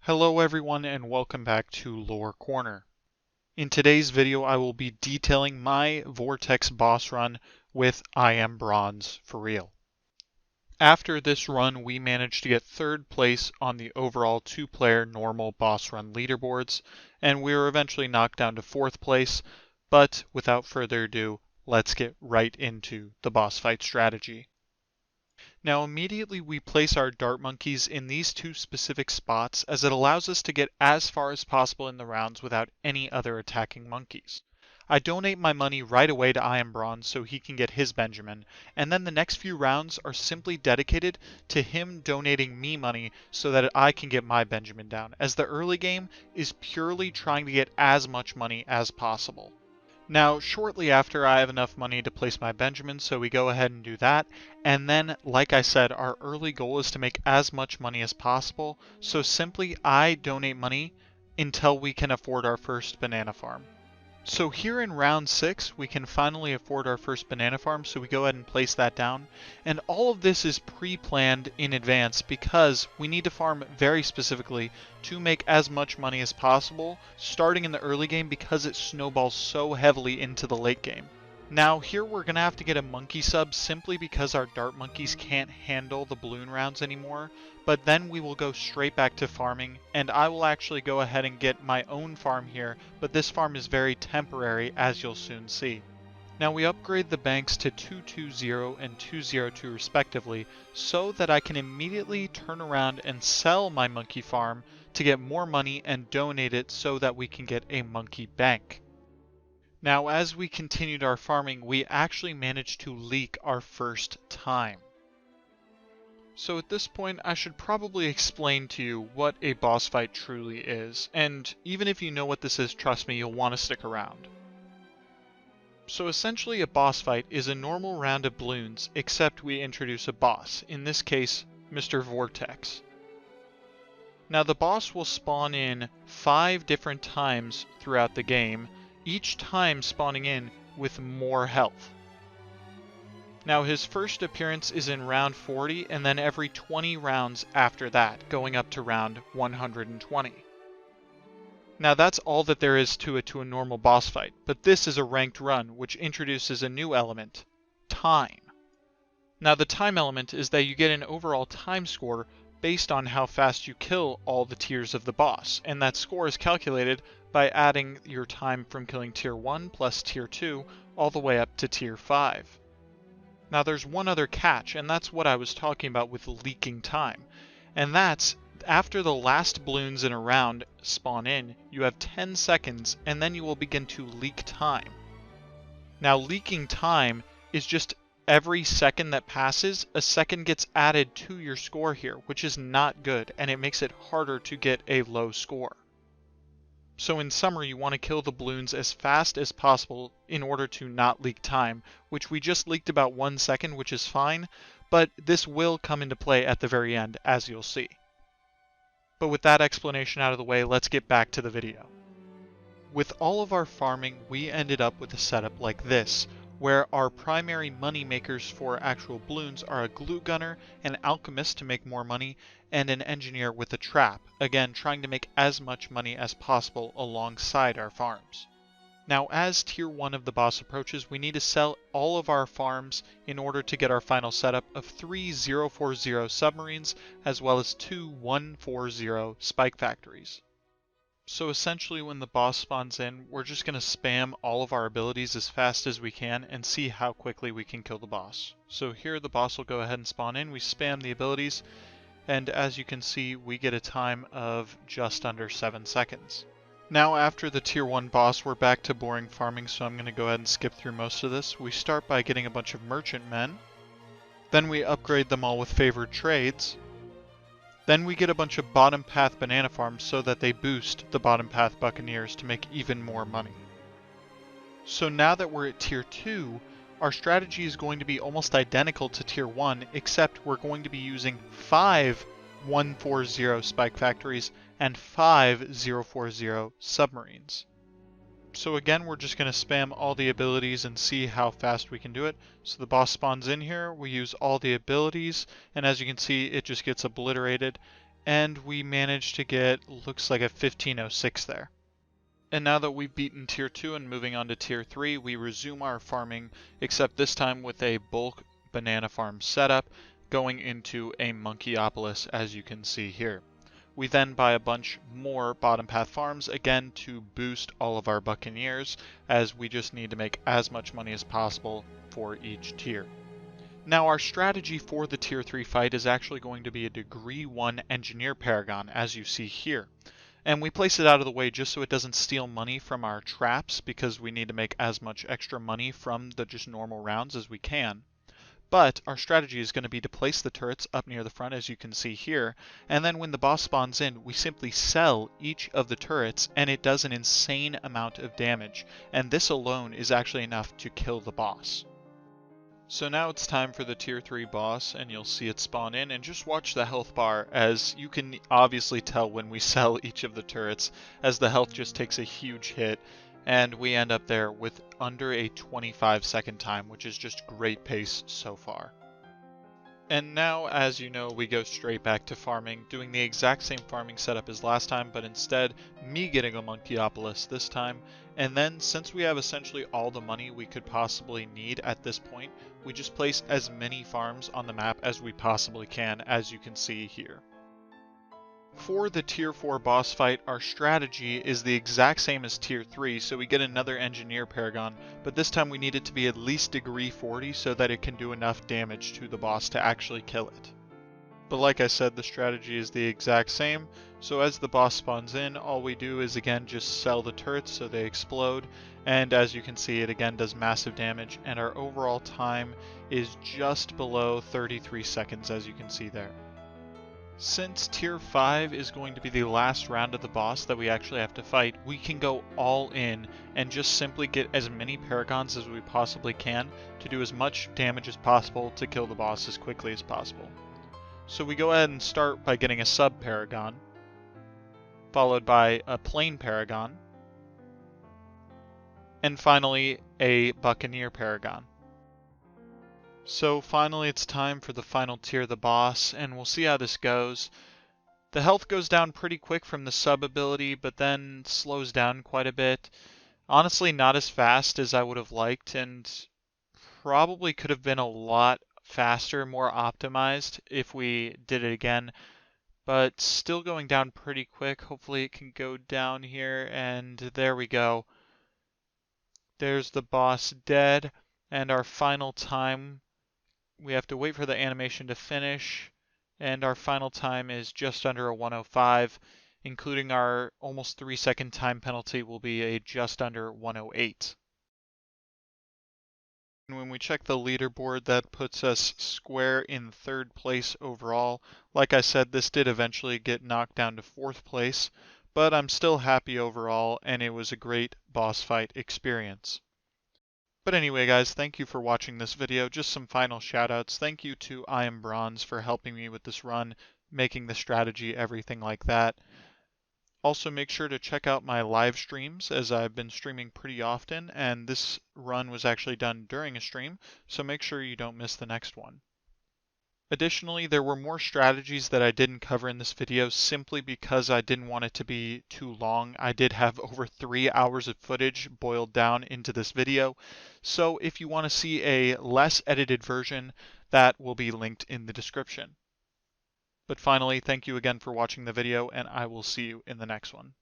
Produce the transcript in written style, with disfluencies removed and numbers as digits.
Hello everyone and welcome back to Lore Corner. In today's video I will be detailing my Vortex boss run with Iambronzefr for real. After this run we managed to get 3rd place on the overall 2-player normal boss run leaderboards, and we were eventually knocked down to 4th place, but without further ado, let's get right into the boss fight strategy. Now immediately we place our dart monkeys in these two specific spots as it allows us to get as far as possible in the rounds without any other attacking monkeys. I donate my money right away to Iambronz so he can get his Benjamin, and then the next few rounds are simply dedicated to him donating me money so that I can get my Benjamin down, as the early game is purely trying to get as much money as possible. Now, shortly after I have enough money to place my Benjamin, so we go ahead and do that. And then, like I said, our early goal is to make as much money as possible. So simply, I donate money until we can afford our first banana farm. So here in round 6, we can finally afford our first banana farm, so we go ahead and place that down. And all of this is pre-planned in advance because we need to farm very specifically to make as much money as possible, starting in the early game because it snowballs so heavily into the late game. Now here we're going to have to get a monkey sub simply because our dart monkeys can't handle the balloon rounds anymore, but then we will go straight back to farming, and I will actually go ahead and get my own farm here, but this farm is very temporary as you'll soon see. Now we upgrade the banks to 220 and 202 respectively so that I can immediately turn around and sell my monkey farm to get more money and donate it so that we can get a monkey bank. Now, as we continued our farming, we actually managed to leak our first time. So at this point, I should probably explain to you what a boss fight truly is, and even if you know what this is, trust me, you'll want to stick around. So essentially a boss fight is a normal round of Bloons, except we introduce a boss, in this case, Mr. Vortex. Now the boss will spawn in 5 different times throughout the game, each time spawning in with more health. Now his first appearance is in round 40 and then every 20 rounds after that, going up to round 120. Now that's all that there is to it to a normal boss fight, but this is a ranked run which introduces a new element, time. Now the time element is that you get an overall time score based on how fast you kill all the tiers of the boss, and that score is calculated by adding your time from killing tier 1 plus tier 2 all the way up to tier 5. Now there's one other catch, and that's what I was talking about with leaking time, and that's after the last balloons in a round spawn in, you have 10 seconds and then you will begin to leak time. Now leaking time is just every second that passes, a second gets added to your score here, which is not good, and it makes it harder to get a low score. So in summary, you want to kill the balloons as fast as possible in order to not leak time, which we just leaked about 1 second, which is fine, but this will come into play at the very end, as you'll see. But with that explanation out of the way, let's get back to the video. With all of our farming, we ended up with a setup like this, where our primary money makers for actual balloons are a glue gunner, an alchemist to make more money, and an engineer with a trap, again trying to make as much money as possible alongside our farms. Now as tier 1 of the boss approaches, we need to sell all of our farms in order to get our final setup of 3 040 submarines as well as 2 140 spike factories. So essentially when the boss spawns in, we're just going to spam all of our abilities as fast as we can and see how quickly we can kill the boss. So here the boss will go ahead and spawn in, we spam the abilities, and as you can see we get a time of just under 7 seconds. Now after the tier 1 boss we're back to boring farming, so I'm going to go ahead and skip through most of this. We start by getting a bunch of merchant men, then we upgrade them all with favored trades. Then we get a bunch of bottom path banana farms so that they boost the bottom path buccaneers to make even more money. So now that we're at tier 2, our strategy is going to be almost identical to tier 1, except we're going to be using 5 140 spike factories and 5 040 submarines. So again, we're just going to spam all the abilities and see how fast we can do it. So the boss spawns in here, we use all the abilities, and as you can see, it just gets obliterated. and we managed to get, looks like a 1506 there. And now that we've beaten Tier 2 and moving on to Tier 3, we resume our farming, except this time with a bulk banana farm setup, going into a Monkeyopolis, as you can see here. We then buy a bunch more bottom path farms, again to boost all of our Buccaneers, as we just need to make as much money as possible for each tier. Now our strategy for the Tier 3 fight is actually going to be a Degree 1 Engineer Paragon, as you see here. And we place it out of the way just so it doesn't steal money from our traps, because we need to make as much extra money from the just normal rounds as we can. But our strategy is going to be to place the turrets up near the front, as you can see here, and then when the boss spawns in, we simply sell each of the turrets, and it does an insane amount of damage, and this alone is actually enough to kill the boss. So now it's time for the Tier 3 boss, and you'll see it spawn in, and just watch the health bar, as you can obviously tell when we sell each of the turrets, as the health just takes a huge hit, and we end up there with under a 25-second time, which is just great pace so far. And now, as you know, we go straight back to farming, doing the exact same farming setup as last time, but instead, me getting a Monkeyopolis this time. And then, since we have essentially all the money we could possibly need at this point, we just place as many farms on the map as we possibly can, as you can see here. For the Tier 4 boss fight, our strategy is the exact same as Tier 3, so we get another Engineer Paragon, but this time we need it to be at least Degree 40 so that it can do enough damage to the boss to actually kill it. But like I said, the strategy is the exact same, so as the boss spawns in, all we do is again just sell the turrets so they explode, and as you can see, it again does massive damage, and our overall time is just below 33 seconds, as you can see there. Since Tier 5 is going to be the last round of the boss that we actually have to fight, we can go all in and just simply get as many Paragons as we possibly can to do as much damage as possible to kill the boss as quickly as possible. So we go ahead and start by getting a Sub Paragon, followed by a Plain Paragon, and finally a Buccaneer Paragon. So finally it's time for the final tier, the boss, and we'll see how this goes. The health goes down pretty quick from the sub ability, but then slows down quite a bit. Honestly, not as fast as I would have liked, and probably could have been a lot faster, more optimized if we did it again, but still going down pretty quick. Hopefully it can go down here, and there we go. There's the boss dead, and our final time, we have to wait for the animation to finish, and our final time is just under a 105, including our almost 3-second time penalty will be a just under 108. And when we check the leaderboard, that puts us square in 3rd place overall. Like I said, this did eventually get knocked down to 4th place, but I'm still happy overall, and it was a great boss fight experience. But anyway guys, thank you for watching this video. Just some final shoutouts. Thank you to Iambronzefr for helping me with this run, making the strategy, everything like that. Also make sure to check out my live streams, as I've been streaming pretty often, and this run was actually done during a stream, so make sure you don't miss the next one. Additionally, there were more strategies that I didn't cover in this video simply because I didn't want it to be too long. I did have over 3 hours of footage boiled down into this video, so if you want to see a less edited version, that will be linked in the description. But finally, thank you again for watching the video, and I will see you in the next one.